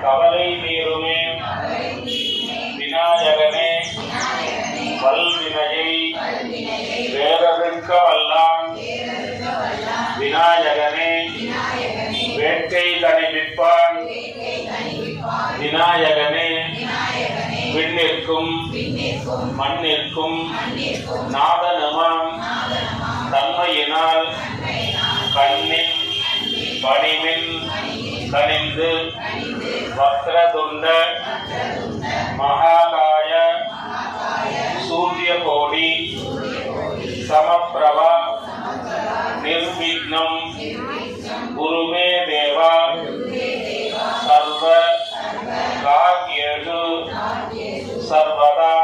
கவலை தீருமே விநாயகனே வல்வினையை வேறறுக்க வல்லான் விநாயகனே வேட்கை தணிவிப்பான் விநாயகனே விண்ணிற்கும் மண்ணிற்கும் நாதனமாம் தன்மையினால் கண்ணின் பணிமின் கனிந்து வக்ரதுண்ட மகாகாய சூரியகோடி சமப்பிரபா நிர்விக்னம் குருமே தேவா சர்வ கார்யேஷு சர்வதா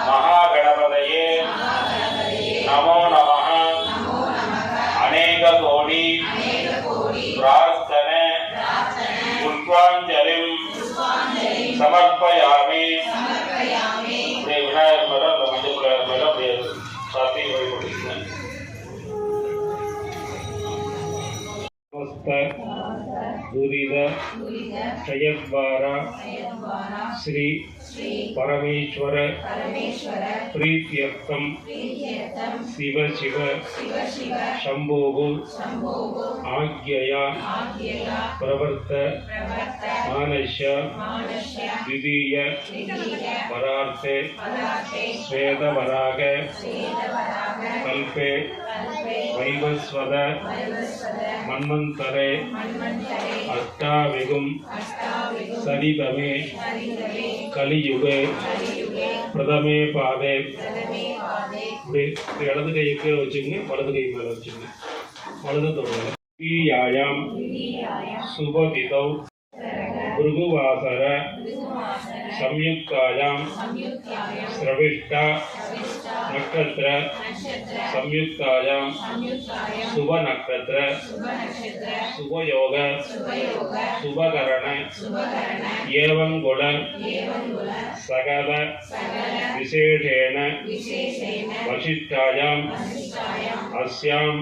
மகாகணபதயே நமோ நமः அநேக கோடி பிரார்த்தனை புஷ்பாஞ்சலிம் சமர்ப்பயாமி. விநாயகர் மேல அந்த மஞ்சள் பிள்ளையார் மேல அப்படியே சாத்தி வழிபட்டுருக்கேன். துரித க்ஷயத்வார ஸ்ரீ பரமேஸ்வர பிரீத்யர்த்தம் சிவ சிவ சம்போகு ஆக்ஞயா பிரவர்த்த மானஸ்ய த்விதீய பரார்த்தே ஸ்வேதவராக கல்பே வைவஸ்வத மன்வந்தரே அஷ்டாவிகும் சரிதமே கலியுகே பிரதமே பாதே. இடது கையை கீழே வச்சுங்க, வலது கை மேல வச்சுங்க, வலது தொடங்க. ீயாயாம் சுபதிதௌ பிருகுவாசர சம்யுக்தாயாம் ஸ்ரவிஷ்டா நட்சத்திர சம்யுக்தாயாம் சுப நட்சத்திர சுபயோக சுபகரண ஏவங்குண சகல விசேஷேன வசிஷ்டாயாம் அஸ்யாம்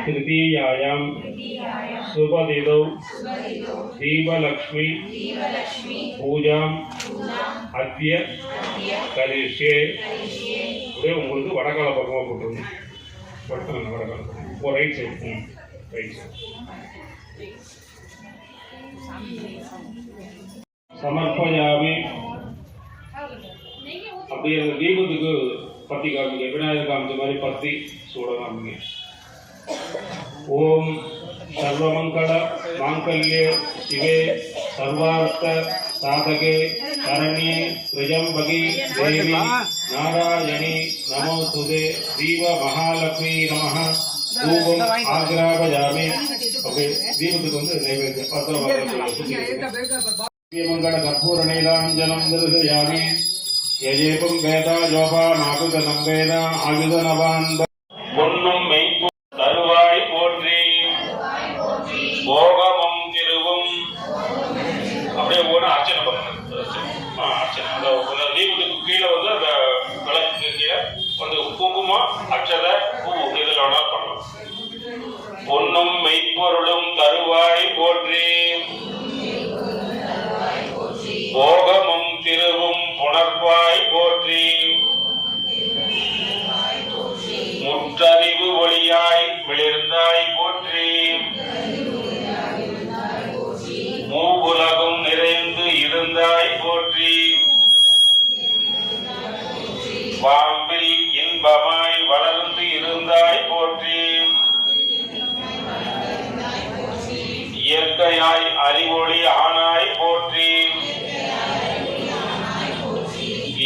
तृतीयायां सुबदिदौ दीपलक्ष्मी पूजाम अद्य करिष्ये. உங்களுக்கு வடகால பக்கமாக போட்டுருங்க, வடகால பக்கம் ரைட் சைடு, ரைட் சைடு சமர்ப்பயாமி. அப்படியே அந்த தீபத்துக்கு பத்தி காமிங்க, விநாயகர் காமிச்ச மாதிரி பத்தி சூட காமிங்க. ஓம் சர்வமங்கள மாங்கல்யே சிவே சர்வார்த்த சாதகே சரண்யே த்ரியம்பகே தேவி நாராயணி நமோஸ்துதே தீப மகாலக்ஷ்மி நமः. தூபம் ஆக்ராபயாமி. ஓகே, தீபத்துக்கு வந்து நைவேத்தியம் மங்கள கற்பூர நீலாஞ்சலம் தரிசயாமி. யஜேபம் வேதா யோபா நாகுதனம் வேத ஆயுதனவான் பொன்னும் மெய்ப்பு தருவாய் போற்றி போகமும் திருவும் அப்படியே போன அர்ச்சனை பண்ணணும். அர்ச்சனை அந்த தீபத்துக்கு கீழே வந்து அந்த விளக்கு கீழே வந்து குங்குமம் அச்சதை பூ இதில் வேணாலும் பண்ணலாம். பொன்னும் மெய்ப்பொருளும் தருவாய் போற்றி போகமும் திருவும் புணர்வாய் போற்றி முற்றறிவு ஒளியாய் விளிர்ந்தாய் போற்றி மூவுலகும் நிறைந்து இருந்தாய் போற்றி பாம்பில் இன்பமாய் வளர்ந்து இருந்தாய் போற்றி இயற்கையாய் அறிவொளி ஆனாய் போற்றி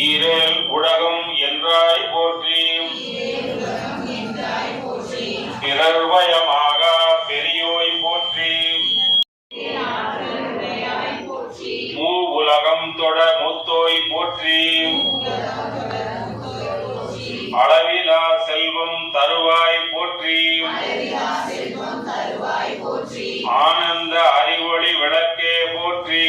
ஈரேல் உலகம் என்றாய் போற்றி பிறர்வயமாக பெரியோய் போற்றி மூ உலகம் தொட மூத்தோய் போற்றி அளவிலா செல்வம் தருவாய் போற்றி ஆனந்த அறிவொளி விளக்கே போற்றி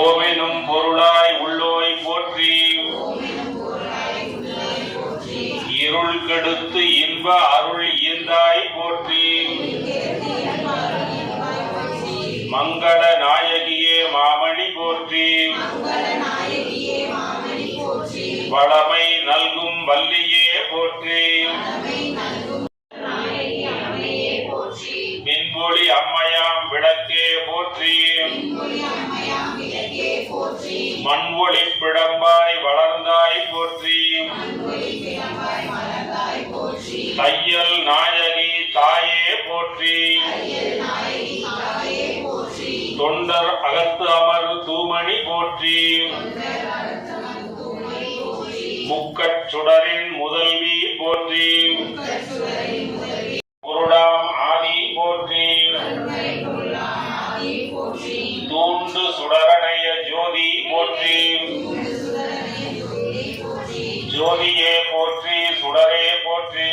ஓமெனும் பொருளாய் உள்ளோய் போற்றி இருள் கெடுத்து இன்ப அருள் ஈந்தாய் போற்றி வளமை நல்கும் வள்ளியே போற்றி மின்பொழி அம்மையாம் விளக்கே போற்றி மண்ஒளி பிழம்பாய் வளர்ந்தாய் போற்றி தையல் நாயகி தாயே போற்றி தொண்டர் அகத்து அமர் தூமணி போற்றி முக்கட் சுடரின் முதல்வி போற்றி குருடாம் ஆதி போற்றி தூண்டு சுடரணைய ஜோதி போற்றி ஜோதியே போற்றி சுடரே போற்றி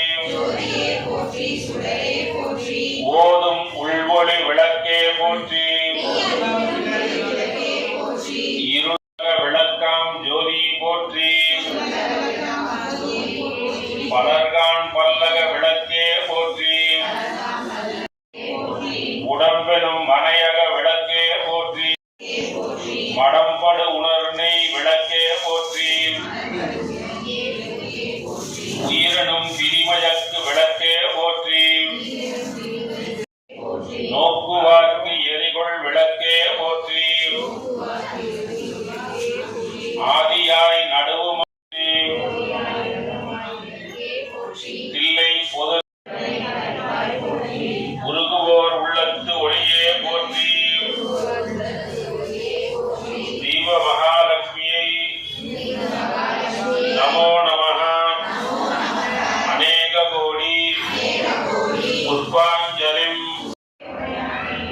ஓதும் உள்வொளி விளக்கே போற்றி இருளக விளக்காம் ஜோதி போற்றி பலர்கான் பல்லக விளக்கே போற்றி உடம்பெனும் மனையக விளக்கே போற்றி மடம்படு உணர்நை விளக்கே போற்றி உயிரினும் பிரிமயக்கு விளக்கே போற்றி நோக்குவார்க்கு எரிகொள் விளக்கே போற்றி ஆதியாய் நடுவும் தில்லை பொது உருகுவோர் உள்ளத்து ஒளியே போற்றி தீப மகாலட்சுமியை நமோ நமः அநேக கோடி புஷ்பாஞ்சலிம்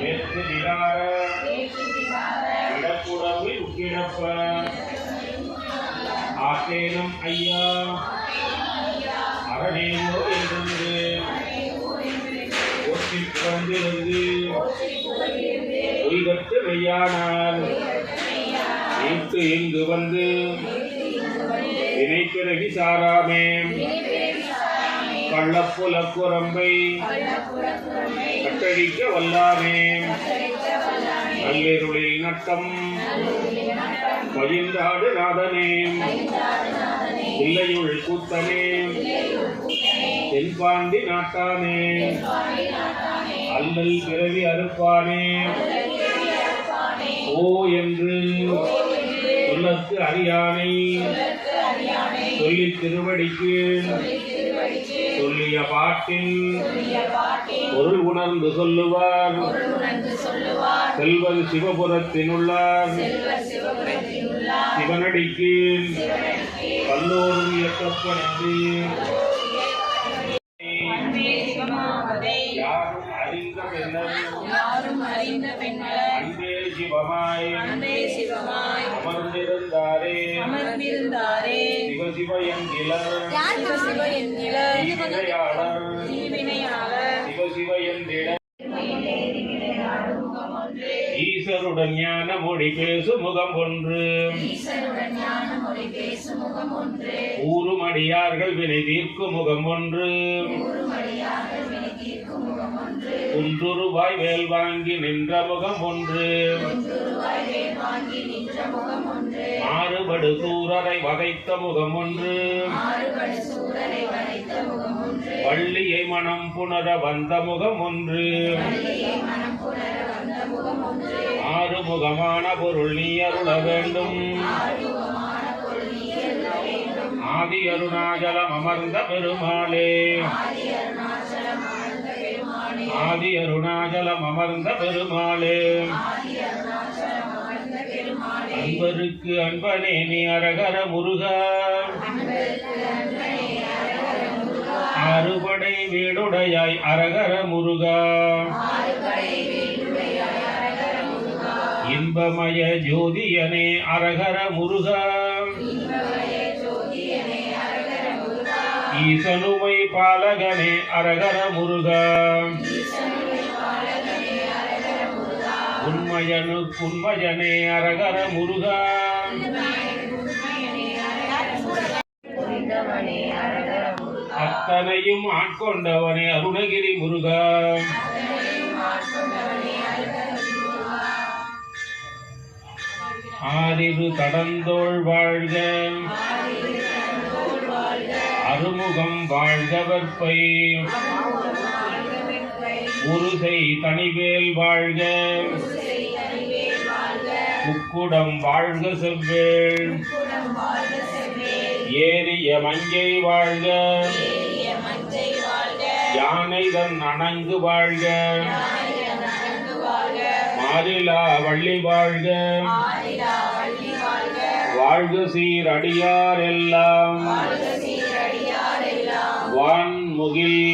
ஏற்று விகார இடப்புடம்பி உக்கிடப்ப ஆத்தேனம் ஐயா அரணேவோ என்று போற்றி புகழ்ந்திருந்து பொய்கற்று மெய்யானால் நீட்டு இங்கு வந்து வினைப்பிறகி சாராமே கள்ளப்புல குரம்பை கட்டழிக்க வல்லாமே நல்லிருளில் நட்டம் பயின்றாடு நாதனே இல்லையுள் கூத்தனே தென்பாண்டி நாட்டானே அல்லல் பிறவி அறுப்பானே ஓ என்று சொல்லத்து அறியானை சொல்லி திருவடிக்கு சொல்லிய பாட்டின் பொருள் உணர்ந்து சொல்லுவார் செல்வது சிவபுரத்தினுள்ளார் சிவனடிக்கு கல்லோரும் இயக்கப்பட்டு யாரும் அறிந்த பெண்ணர் அன்பே சிவமாய் அமர்ந்திருந்தாரே சிவசிவ என்கிலர் தீவினையாளர் சிவசிவ என்றிட ஈசருடன் ஞான மொழி பேசு முகம் ஒன்று ஊருமடியார்கள் வினை தீர்க்கும் முகம் ஒன்று குன்றுருவாய் வேல் வாங்கி நின்ற முகம் ஒன்று மாறுபடு சூரரை வதைத்த முகம் ஒன்று வள்ளியை மனம் புணர வந்த முகம் ஒன்று ஆறுமுகமான பொருள் நீ அருள வேண்டும் ஆதி அருணாச்சலம் அமர்ந்த பெருமாளே ஆதி அருணாச்சலம் அமர்ந்த பெருமாளே அன்பருக்கு அன்பனே நீ அரகர முருகா ஆறுபடை வீடுடையாய் அரகர முருகா இன்பமய ஜோதியனே அரகர முருகா ஈசனுமை பாலகனே அரகர முருகா உண்மையனுக்குண்மையனே அரகர முருகா அத்தனையும் ஆட்கொண்டவனே அருணகிரி முருகா ஆறிரு தடந்தோள் வாழ்க அருமுகம் வாழ்கவற்பை உருசை தனிவேல் வாழ்க முக்குடம் வாழ்க செவ்வேள் ஏறிய மஞ்சை வாழ்க யானை தன் அணங்கு வாழ்க மாறிலா வள்ளி வாழ்க வாழ்க சீர் அடியார் எல்லாம் வான்முகில்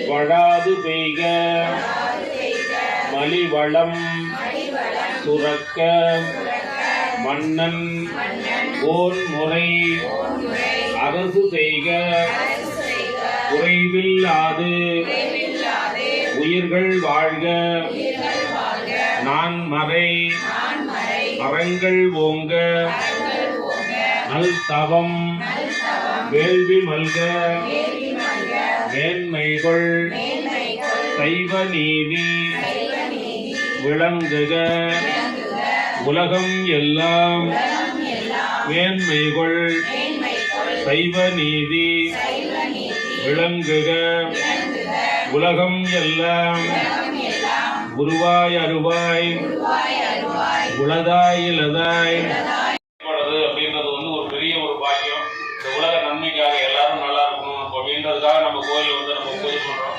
வழாது பெய்க மலிவளம் சுரக்க மன்னன் ஓன் முறை அரசு செய்க குறைவில்லாது உயிர்கள் வாழ்க நான் மறை அறங்கள் ஓங்க நல் தவம் வேள்வி மல்க மேன்மைகள் சைவ நீதி விளங்குக உலகம் எல்லாம் மேன்மைகள் சைவ நீதி விளங்குக உலகம் எல்லாம் உருவாய் அருவாய் உளதாய் இலதாய் அப்படின்றது வந்து ஒரு பெரிய ஒரு பாக்கியம். இந்த உலக நன்மைக்காக எல்லாரும் நல்லா இருக்கணும் அப்படின்றதுக்காக நம்ம கோயில் வந்து நம்ம பூஜை பண்றோம்.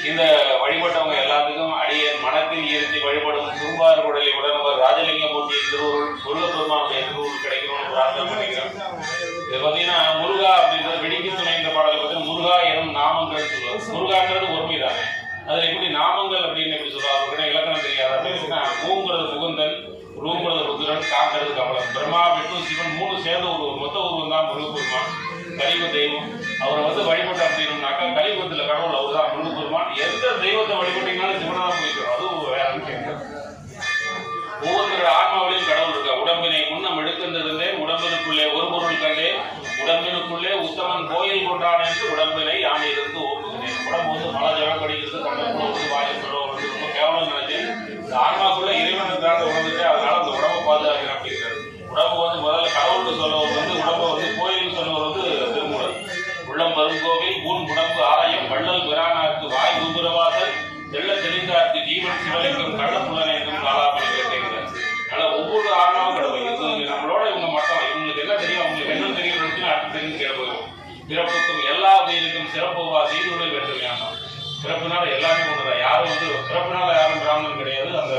இந்த வழிபட்டவங்க எல்லாத்துக்கும் அடிய மனத்தில் ஈர்த்தி வழிபடும் சுரும்பார் குடலை உடனவர் ராஜலிங்கமூர்த்தி திருவுருள் முருகப்பெருமானுடைய திருவுருள் கிடைக்கணும்னு பிரார்த்தனை பண்ணிக்கிறோம். இது பார்த்தீங்கன்னா முருகா அப்படின்றது வெடிக்கு துணை இந்த பாடலை பார்த்தீங்கன்னா முருகா எனும் நாமங்கள் சொல்லுவார். முருகான்றது ஒருமை தானே, அது எப்படி நாமங்கள் அப்படின்னு எப்படி சொல்லுவாங்க அப்படின்னா இலக்கணம் தெரியாது அப்படின்னா மூங்கிறது முகுந்தன், ரூங்கிறது ருத்ரன், காங்கிறது கமலம். பிரம்மா விஷ்ணு சிவன் மூணு சேர்ந்த ஒரு மொத்த உருவம் தான் முருகப்பெருமான் கலியுக தெய்வம். அவரை வந்து வழிபட்ட அப்படின்னாக்கா கலியுகத்தில் கடவுள் அவர் தான் முருகப்பெருமான். எந்த தெய்வத்தை வழிபட்டீங்கன்னாலும் சிவனை தான் போய்க்கிறோம். அதுவும் வேற விஷயம். ஒவ்வொருத்தரோட ஆன்மாவிலையும் கடவுள் இருக்கா. உடம்பினை முன்னம் எடுக்கின்றிருந்தே உடம்பினுக்குள்ளே ஒரு பொருள் கண்டே உடம்பினுக்குள்ளே உத்தமன் கோயில் கொண்டான் என்று உடம்பினை யானையிலிருந்து ஓப்புகிறேன். உடம்பு வந்து மழை ஜலம் கடிக்கிறது, கண்டக்குள்ள வந்து வாயில் சொல்ல வந்து ரொம்ப கேவலம் நினைச்சு இந்த ஆன்மாக்குள்ள இறைவனுக்காக உணர்ந்துட்டு அதனால அந்த உடம்பை பாதுகாக்கிறேன் அப்படிங்கிறாரு. உடம்பு வந்து முதல்ல கடவுள்னு சொல்லுவது வந்து உடம்பை வந்து கோயில்னு சொல்லுவது வந்து திருமூலர். உள்ளம் வருங்கோவில் ஊன் உடம்பு ஆலயம் வள்ளல் பிரானாருக்கு வாய் குபுரவாசல் தெள்ள தெளிந்தார்க்கு ஜீவன் சிவலிங்கம் கள்ளப்புலன் என்றும் காலாபலிகளை செய்கிறார். அதனால ஒவ்வொரு ஆன்மாவும் கடவுள். இது நம்மளோட இவங்க மட்டும் இவங்களுக்கு என்ன தெரியும், அவங்களுக்கு என்ன தெரியும் அடுத்து தெரிந்து கேட்போம். பிறப்புக்கும் எல்லா உயிருக்கும் சிறப்புவா செய்துள்ள வேண்டுமையான பிறப்புனால எல்லாமே ஒன்றுதான். யாரும் வந்து பிறப்புனால யாரும் பிராமணன் கிடையாது. அந்த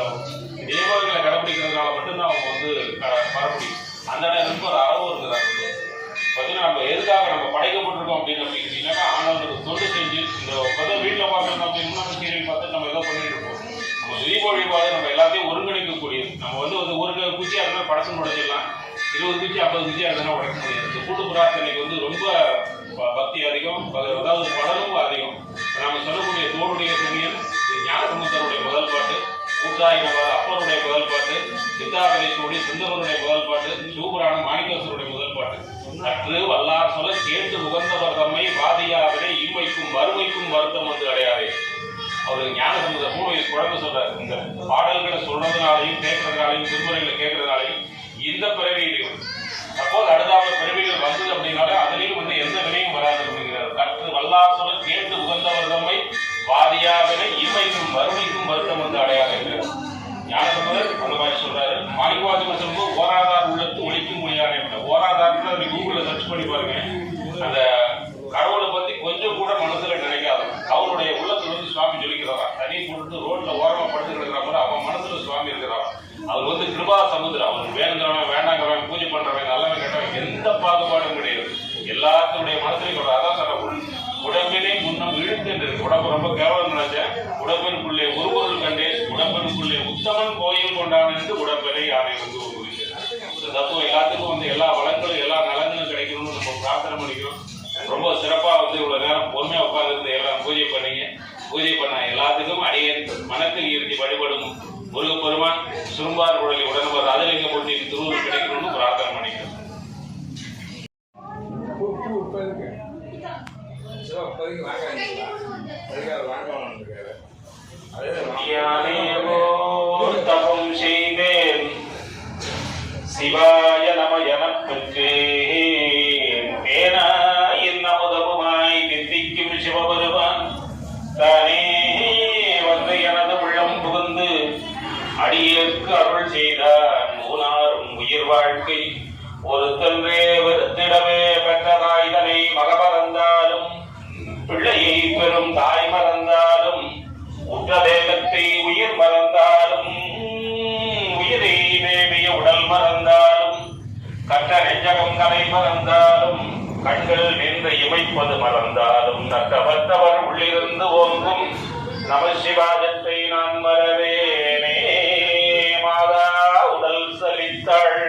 தெய்வங்களை கடைபிடிக்கிறதுனால மட்டும்தான் அவங்க வந்து வர முடியும். அந்த நேரத்துக்கு ஒரு அளவு இருக்கிறாங்க. பார்த்தீங்கன்னா நம்ம எதுக்காக நம்ம படைக்கப்பட்டிருக்கோம் அப்படின்னாக்கா ஆண்டவனுக்கு தொண்டு செஞ்சு இந்த பதவி வீட்டில் பார்க்கணும் அப்படின்னா சீரியல் பார்த்து நம்ம ஏதோ பண்ணிட்டு இருப்போம். நம்ம தீப வழிபாடு நம்ம எல்லாத்தையும் ஒருங்கிணைக்கக்கூடியது. நம்ம வந்து ஒரு குச்சியாக இருந்தால் படசன் உடைச்சிடலாம், 20 குச்சி 50 குச்சியாக இருந்தால் உடைக்க முடியாது. இந்த கூட்டு பிரார்த்தனைக்கு வந்து ரொம்ப பக்தி அதிகம், அதாவது பலனும் அதிகம். நம்ம சொல்லக்கூடிய தோளுடைய செவியன் ஞானசமுத்தருடைய முதல் பாட்டு, கூட்டாயினவார் அப்பருடைய முதல் பாட்டு, சித்தாபதேசனுடைய சுந்தரருடைய முதல் பாட்டு, சிவபுராணம் மாணிக்கேஸ்வருடைய முதல் பாட்டு. கற்று வல்லார் சொல்ல கேட்டு உகந்தவர் தம்மை வாதியாவிலே இம்மைக்கும் வறுமைக்கும் வருத்தம் வந்து அடையாதே. அவருக்கு ஞானசமுத 3 வயசு குழந்தை சொல்றாரு. இந்த பாடல்களை சொல்றதுனாலையும் கேட்கறதுனாலையும் திருமுறைகளை கேட்கறதுனாலையும் இந்த பிறவியிலையும் அப்போது அடுத்த பிறவிகள் வந்தது அப்படின்னாலே அதுலேயும் வந்து எந்த வினையும் வராது அப்படிங்கிறார். கற்று வல்லார் சொல்ல கேட்டு உகந்தவர் தம்மை வாதியாவிலே இம்மைக்கும் வறுமைக்கும் வருத்தம் வந்து அடையாதே என்கிறார் ஞானசமுதர். அந்த மாதிரி சொல்றாரு. மாணிக்கவாசகர் சொல்லும்போது ஓராதார் உள்ளத்து ஒழிக்கும் மொழியானே. ஓராதாரத்தை அப்படி கூகுளில் சர்ச் பண்ணி பாருங்க. அந்த கடவுளை பத்தி கொஞ்சம் கூட மனசுல நினைக்காத அவருடைய உள்ளத்துல வந்து சுவாமி சொல்லிக்கிறாரா. தனி போட்டு ரோட்ல ஓரமா படுத்து கிடக்கிற மாதிரி அவன் மனசுல சுவாமி இருக்கிறாரா. அவர் வந்து கிருபா சமுதிரம். அவருக்கு வேணுங்கிறவன் வேண்டாங்கிறவன் பூஜை பண்றவன் நல்லவன் கேட்டவன் எந்த பாகுபாடும் கிடையாது. எல்லாத்துடைய மனசுலையும் சொல்ற. அதான் சொல்ற உடம்பினை முன்னம் இழுத்து இருக்கு. உடம்பு ரொம்ப கேவலம் நினைச்சேன். உடம்பினுக்குள்ளே ஒரு பொருள் கண்டேன் உடம்பினுக்குள்ளே உத்தமன் கோயில் கொண்டான் என்று உடம்பினை யாரை வந்து ஒரு தத்துவம். எல்லாத்துக்கும் வந்து எல்லா வளங்களும் எல்லா நலங்களும் கிடைக்கணும்னு நம்ம பிரார்த்தனை பண்ணிக்கிறோம். ரொம்ப சிறப்பா வந்து இவ்வளவு நேரம் பொறுமையா உட்கார்ந்து எல்லாம் பூஜை பண்ணீங்க. பூஜை பண்ண எல்லாத்துக்கும் அடியே மனத்தில் ஈர்த்தி வழிபடும் முருகப்பெருமான் சுரும்பார் குடலை உடனவர் ராஜலிங்கமூர்த்தியின் திருவுருள் கிடைக்கணும்னு பிரார்த்தனை பண்ணிக்கிறோம். தபம் செய்தேன் சிவாய நம எனப்பெற்றேன் பேனா என்ன உயிரும் தாய் மறந்தாலும் உற்ற தேகத்தை உயிர் மறந்தாலும் உயிரை மேவிய உடல் மறந்தாலும் கற்ற நெஞ்சகம் கலை மறந்தாலும் கண்கள் நின்று இமைப்பது மறந்தாலும் நட்டவற்றவர் உள்ளிருந்து ஓங்கும் நம சிவாஜத்தை நான் மறவேனே. மாதா உடல் சலித்தாள்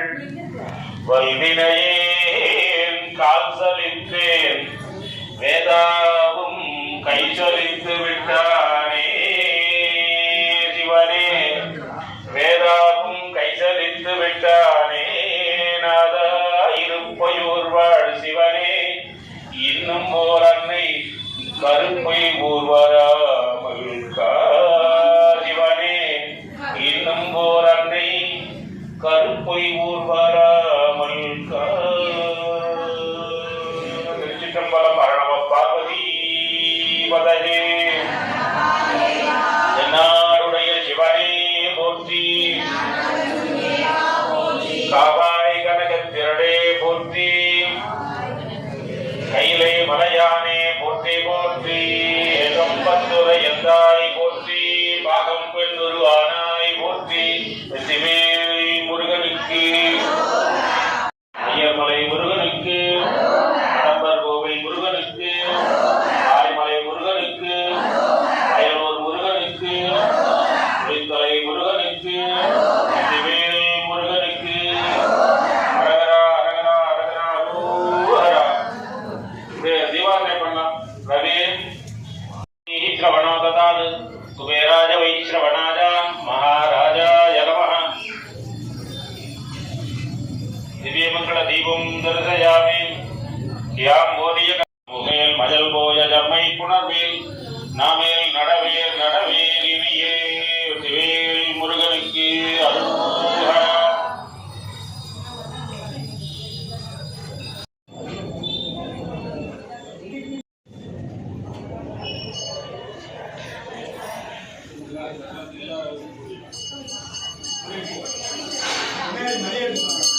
வல்வினையேன் கால் சலித்தேன் வேதாவும் கை சலித்து விட்டானே. சிவனே வேதாவும் கை சலித்து விட்டானே. நாதா இருப்பையூர் வாழ் சிவனே இன்னும் ஓர் அன்னை கருப்பை ஊர்வராமல் சிவனே இன்னும் ஓர் அன்னை கருப்பை ஊர்வராமல் திருச்சிற்றம்பலம். அரணவ பார்வதி பதவே. என்னாடுடைய சிவனே போற்றி. காவாய் கனகத்திரடே போற்றி. கையிலே மலையானே போற்றி போற்றி. ஏகம்பத்துரை எந்தாய் போற்றி. பாகம் பெண்ணுருவானாய் போற்றி. வெற்றிவேல் முருகனுக்கு ஐயர்மலை முருகனுக்கு கடம்பர் கோவை முருகனுக்கு ஆய்மலை முருகனுக்கு அயலூர் முருகனுக்கு புளித்தலை முருகனுக்கு வெற்றிவேல் முருகனுக்கு அரகரா அரகரா அரகரா ஓஹரா. தீபாவளி பண்ணலாம். ரவி श्रवणो ददात् कुबेराज वै श्रवणाय महाराजाय नमः. दिव्यमंगल दीपं दर्शयामि. यां मोदिय मुमेल मजल बोय जम्मै पुनर्वेल नामेल நடவேல் நடவேல் இனியே. திவேல் முருகனுக்கு அருள்ஹரா. மரியாதை